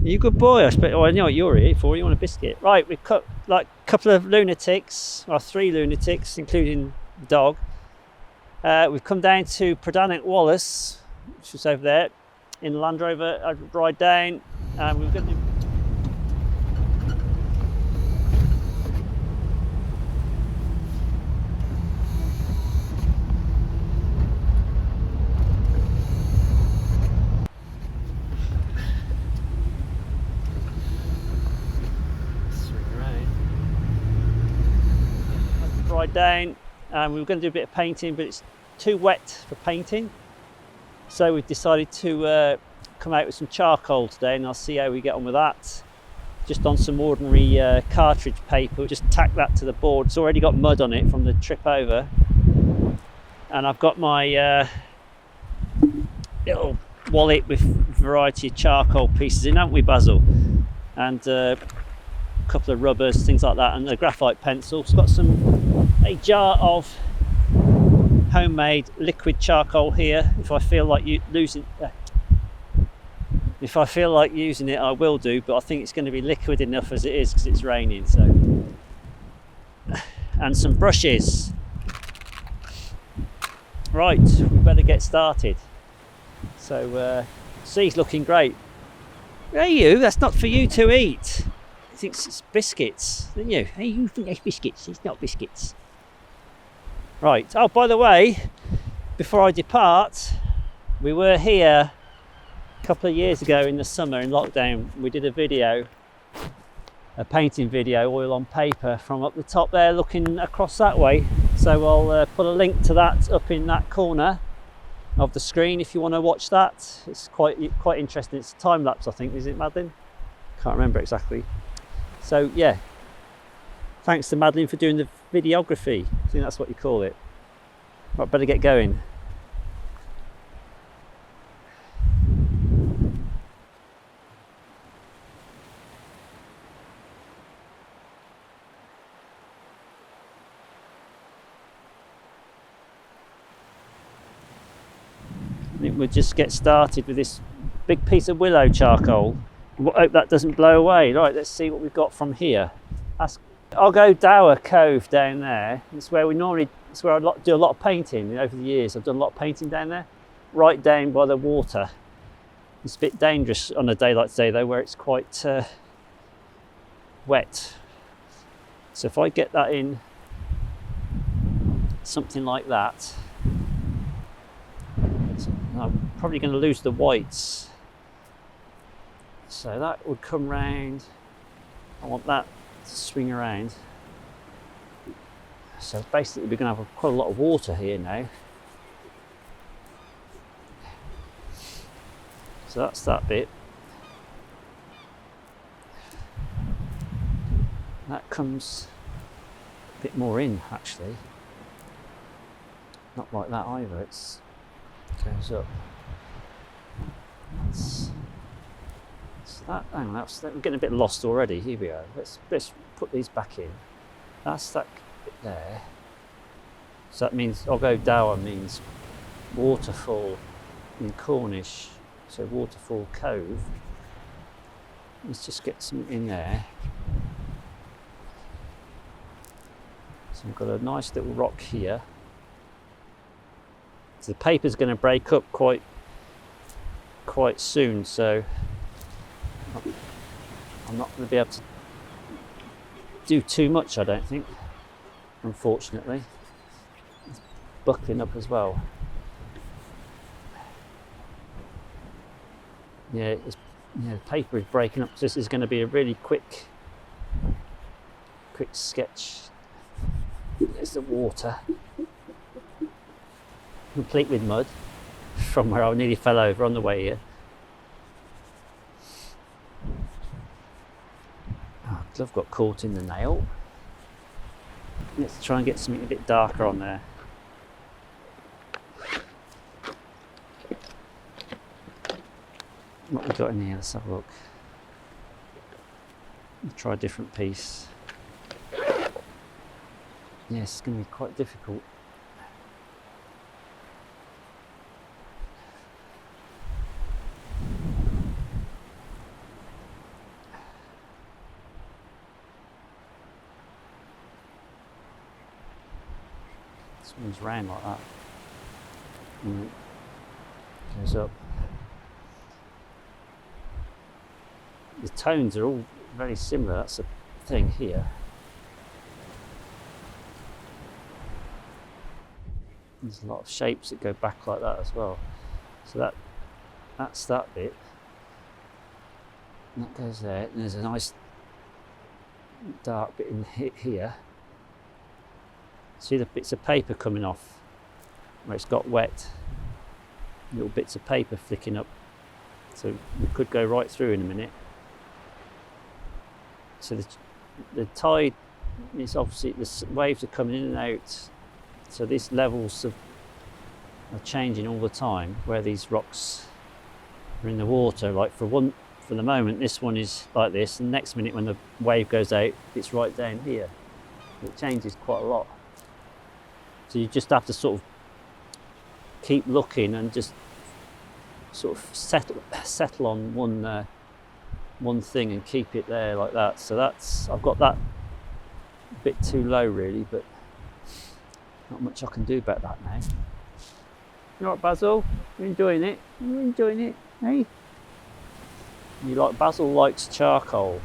You good boy. I expect. Oh, I know what you're here for. You want a biscuit, right? We've cut like a couple of lunatics, or 3 lunatics, including the dog. We've come down to Predannack Wollas, which is over there in the Land Rover. I'd ride down, and we're going to. Ride down, and we were going to do a bit of painting, but it's too wet for painting, so we've decided to come out with some charcoal today, and I'll see how we get on with that. Just on some ordinary cartridge paper, just tack that to the board. It's already got mud on it from the trip over, and I've got my little wallet with a variety of charcoal pieces in, haven't we, Basil? And a couple of rubbers, things like that, and a graphite pencil. It's got a jar of homemade liquid charcoal here. If I feel like using it, I will do, but I think it's going to be liquid enough as it is because it's raining. So, and some brushes. Right, we better get started. So, C's looking great. Hey, you! That's not for you to eat. He thinks it's biscuits, don't you? Hey, you think it's biscuits? It's not biscuits. Right. Oh, by the way, before I depart, we were here a couple of years ago in the summer in lockdown. We did a painting video, oil on paper, from up the top there looking across that way. So I'll put a link to that up in that corner of the screen if you want to watch that. It's quite interesting. It's a time lapse, I think, is it, Madeline? Can't remember exactly. So yeah, thanks to Madeline for doing the videography. I think that's what you call it. Right, better get going. I think we'll just get started with this big piece of willow charcoal. We'll hope that doesn't blow away. Right, let's see what we've got from here. I'll go Dower Cove down there. It's where I do a lot of painting over the years. I've done a lot of painting down there, right down by the water. It's a bit dangerous on a day like today though, where it's quite wet. So if I get that in something like that, I'm probably going to lose the whites. So that would come round. I want that to swing around. So basically we're going to have quite a lot of water here now. So that's that bit. That comes a bit more in actually. Not like that either, it goes up. Hang on, we're getting a bit lost already. Here we are. Let's put these back in. That's that bit there. So that means I'll go Dower means waterfall in Cornish. So waterfall cove. Let's just get some in there. So we've got a nice little rock here. So the paper's going to break up quite soon, so I'm not going to be able to do too much, I don't think, unfortunately. It's buckling up as well. Yeah, the paper is breaking up. So this is going to be a really quick sketch. There's the water, complete with mud, from where I nearly fell over on the way here. Oh, glove got caught in the nail. Let's try and get something a bit darker on there. What we got in here? Let's have a look. Let's try a different piece. Yeah, it's going to be quite difficult. Swings round like that. And it goes up. The tones are all very similar, that's the thing here. There's a lot of shapes that go back like that as well. So that's that bit. And that goes there, and there's a nice dark bit in here. See the bits of paper coming off where it's got wet. Little bits of paper flicking up. So we could go right through in a minute. So the tide is obviously, the waves are coming in and out. So these levels are changing all the time where these rocks are in the water. Like for the moment, this one is like this, and the next minute when the wave goes out, it's right down here. It changes quite a lot. So you just have to sort of keep looking and just sort of settle on one thing and keep it there like that. So I've got that a bit too low really, but not much I can do about that now. You all right, Basil? You're enjoying it? You're enjoying it, hey? Basil likes charcoal.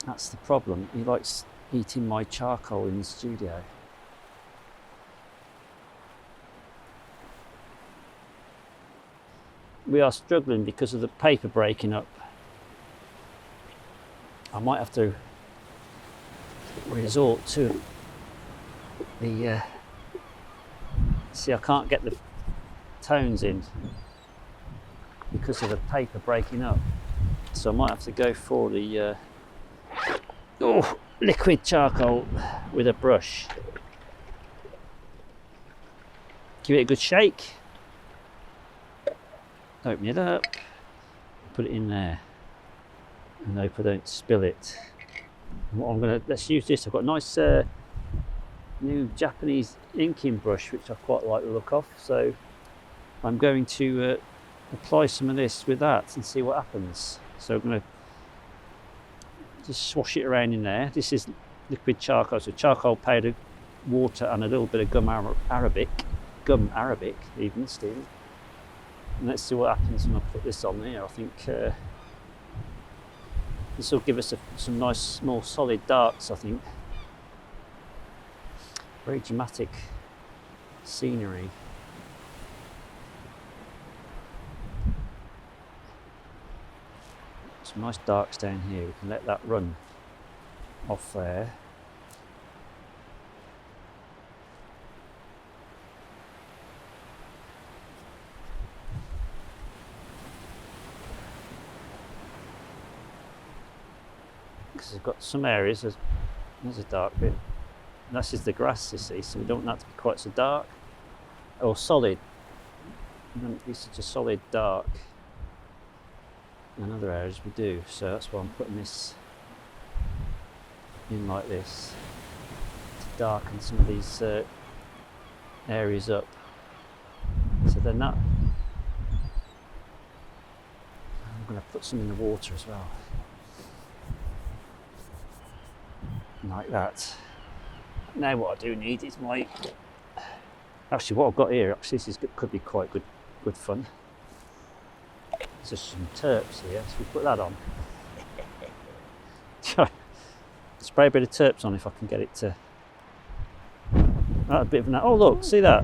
That's the problem. He likes eating my charcoal in the studio. We are struggling because of the paper breaking up. I might have to resort to the see, I can't get the tones in because of the paper breaking up, so I might have to go for the liquid charcoal with a brush. Give it a good shake, open it up, put it in there, and hope I don't spill it. And what let's use this. I've got a nice new Japanese inking brush which I quite like the look of, so I'm going to apply some of this with that and see what happens. So I'm going to just swash it around in there. This is liquid charcoal, so charcoal powder, water and a little bit of gum arabic even still. And let's see what happens when I put this on there. I think this will give us some nice small solid darks, I think. Very dramatic scenery. Some nice darks down here. We can let that run off there. Because we've got some areas, there's a dark bit. And this is the grass, you see, so we don't want that to be quite so dark or solid. We don't want to be such a solid dark. In other areas we do, so that's why I'm putting this in like this to darken some of these areas up. So then that, I'm going to put some in the water as well, like that. Now what I do need is actually what I've got here, actually this could be quite good fun. There's some terps here, so we put that on. Spray a bit of terps on if I can get it to. A bit of an, oh look, see that?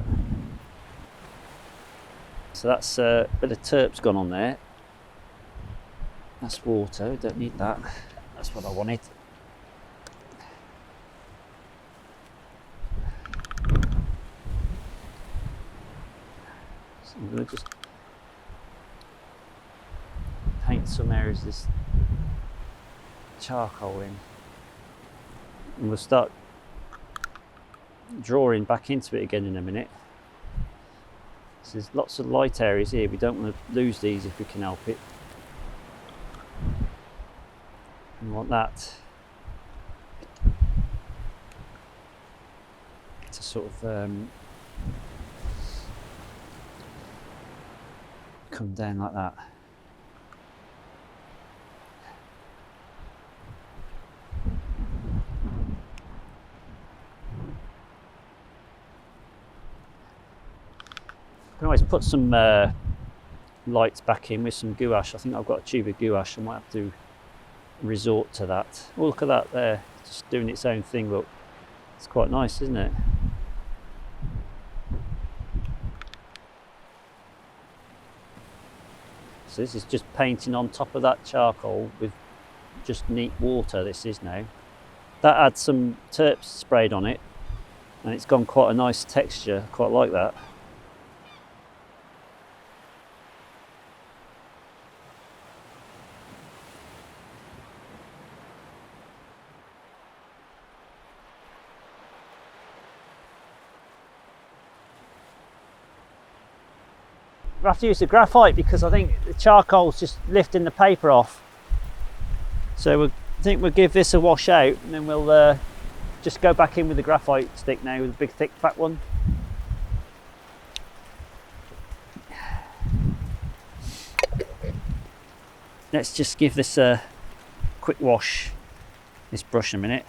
So that's a bit of terps gone on there. That's water, don't need that. That's what I wanted. So I'm going to just paint some areas of this charcoal in, and we'll start drawing back into it again in a minute. So there's lots of light areas here, we don't want to lose these if we can help it. We want that to sort of come down like that. can always put some lights back in with some gouache. I think I've got a tube of gouache. I might have to resort to that. Oh, look at that there, just doing its own thing. Look, it's quite nice, isn't it? So this is just painting on top of that charcoal with just neat water. This is now. That had some terps sprayed on it and it's gone quite a nice texture. Quite like that. We have to use the graphite because I think the charcoal's just lifting the paper off. So I think we'll give this a wash out and then we'll just go back in with the graphite stick now, with a big thick fat one. Let's just give this a quick wash, this brush, a minute.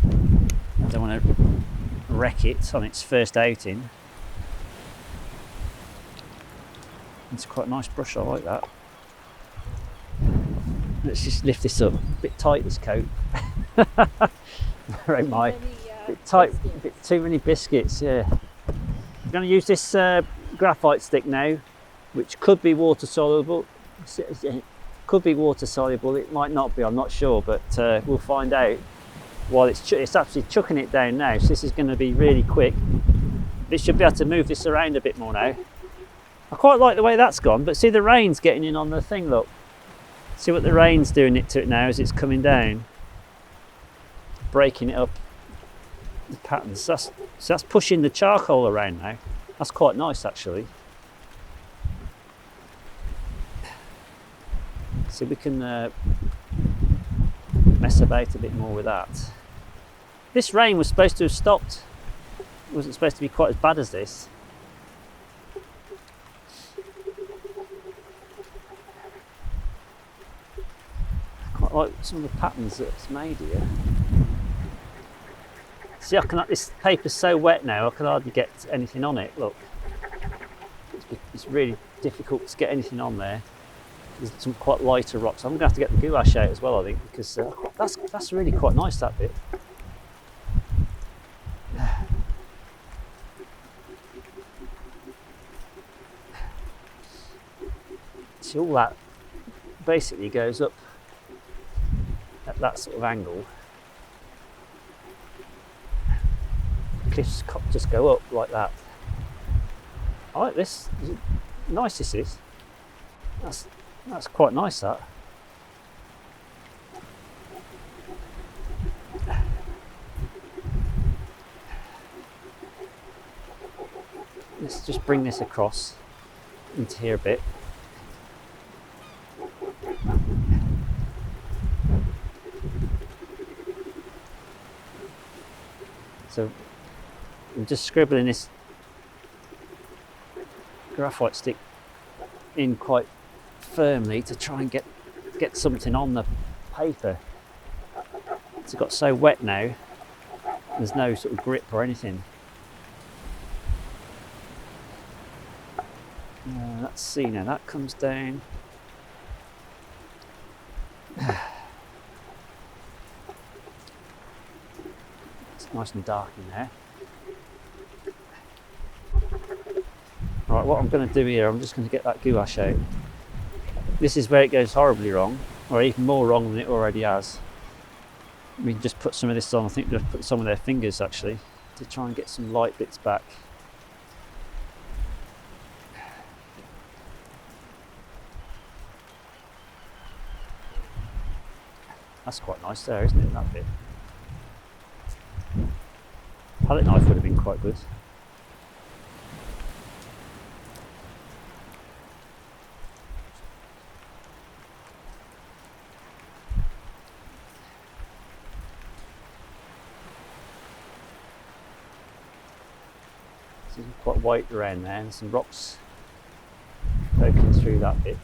I don't want to wreck it on its first outing. It's quite a nice brush, I like that. Let's just lift this up. A bit tight, this coat. Where am I? A bit tight, a bit too many biscuits, yeah. I'm going to use this graphite stick now, which could be water soluble. It could be water soluble, it might not be, I'm not sure, but we'll find out. While it's actually chucking it down now, so this is going to be really quick. It should be able to move this around a bit more now. I quite like the way that's gone, but see the rain's getting in on the thing, look. See what the rain's doing to it now as it's coming down. Breaking it up, the patterns. So that's pushing the charcoal around now. That's quite nice actually. So we can mess about a bit more with that. This rain was supposed to have stopped. It wasn't supposed to be quite as bad as this. Quite like some of the patterns that it's made here. See, this paper's so wet now, I can hardly get anything on it. Look, it's really difficult to get anything on there. There's some quite lighter rocks. I'm going to have to get the gouache out as well, I think, because that's really quite nice, that bit. See, all that basically goes up at that sort of angle. Cliffs just go up like that. I like this. Nice this is. That's quite nice, that. Let's just bring this across into here a bit. So I'm just scribbling this graphite stick in quite firmly to try and get something on the paper. It's got so wet now, there's no sort of grip or anything. Let's see now, that comes down. It's nice and dark in there. Right, what I'm going to do here, I'm just going to get that gouache out. This is where it goes horribly wrong, or even more wrong than it already has. We can just put some of this on. I think they've put some of their fingers actually to try and get some light bits back. That's quite nice there, isn't it, that bit? Palette knife would have been quite good. Quite white around there and some rocks poking through that bit.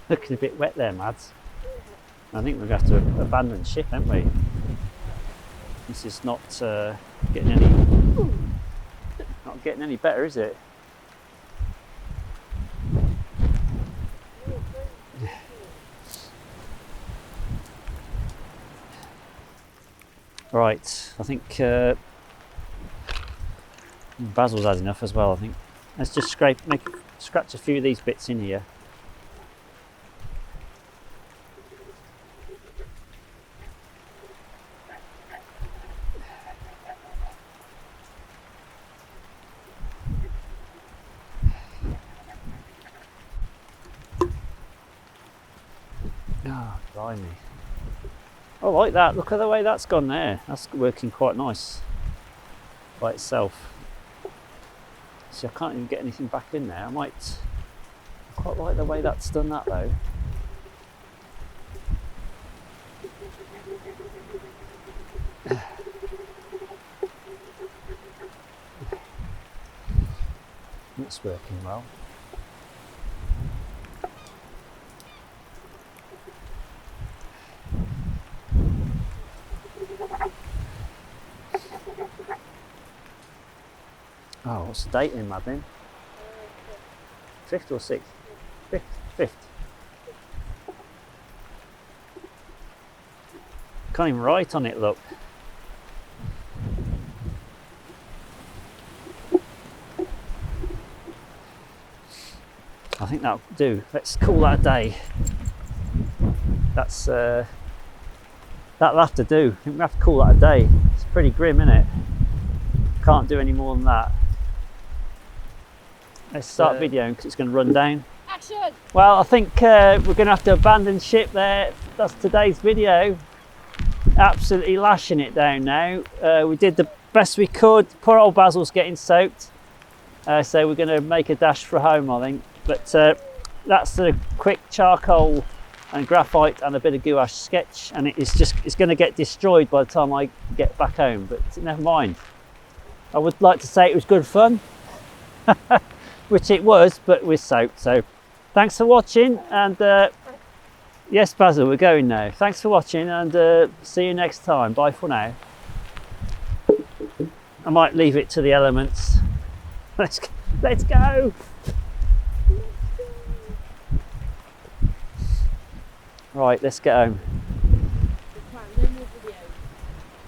Looking a bit wet there, Mads. I think we're going to have to abandon ship, aren't we? This is not getting any better, is it? Right, I think Basil's had enough as well. I think let's just scratch a few of these bits in here. Oh, blimey. I like that. Look at the way that's gone there. That's working quite nice by itself. See, I can't even get anything back in there. I quite like the way that's done that though. It's working well. Oh, what's the date in, Madeline? 5th or 6th? 5th. Can't even write on it, look. I think that'll do. Let's call that a day. That'll have to do. I think we have to call that a day. It's pretty grim, isn't it? Can't do any more than that. Let's start videoing because it's going to run down. Action! Well, I think we're going to have to abandon ship there. That's today's video. Absolutely lashing it down now. We did the best we could. Poor old Basil's getting soaked. So we're going to make a dash for home, I think. But that's the quick charcoal and graphite and a bit of gouache sketch, and it's going to get destroyed by the time I get back home. But never mind. I would like to say it was good fun. Which it was, but we're soaked. So thanks for watching, and yes, Basil, we're going now. Thanks for watching, and see you next time. Bye for now. I might leave it to the elements. Let's go. Right, let's get home. No more video.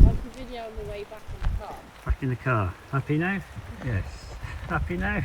Like a video on the way back in the car. Back in the car. Happy now? Yes. Happy now?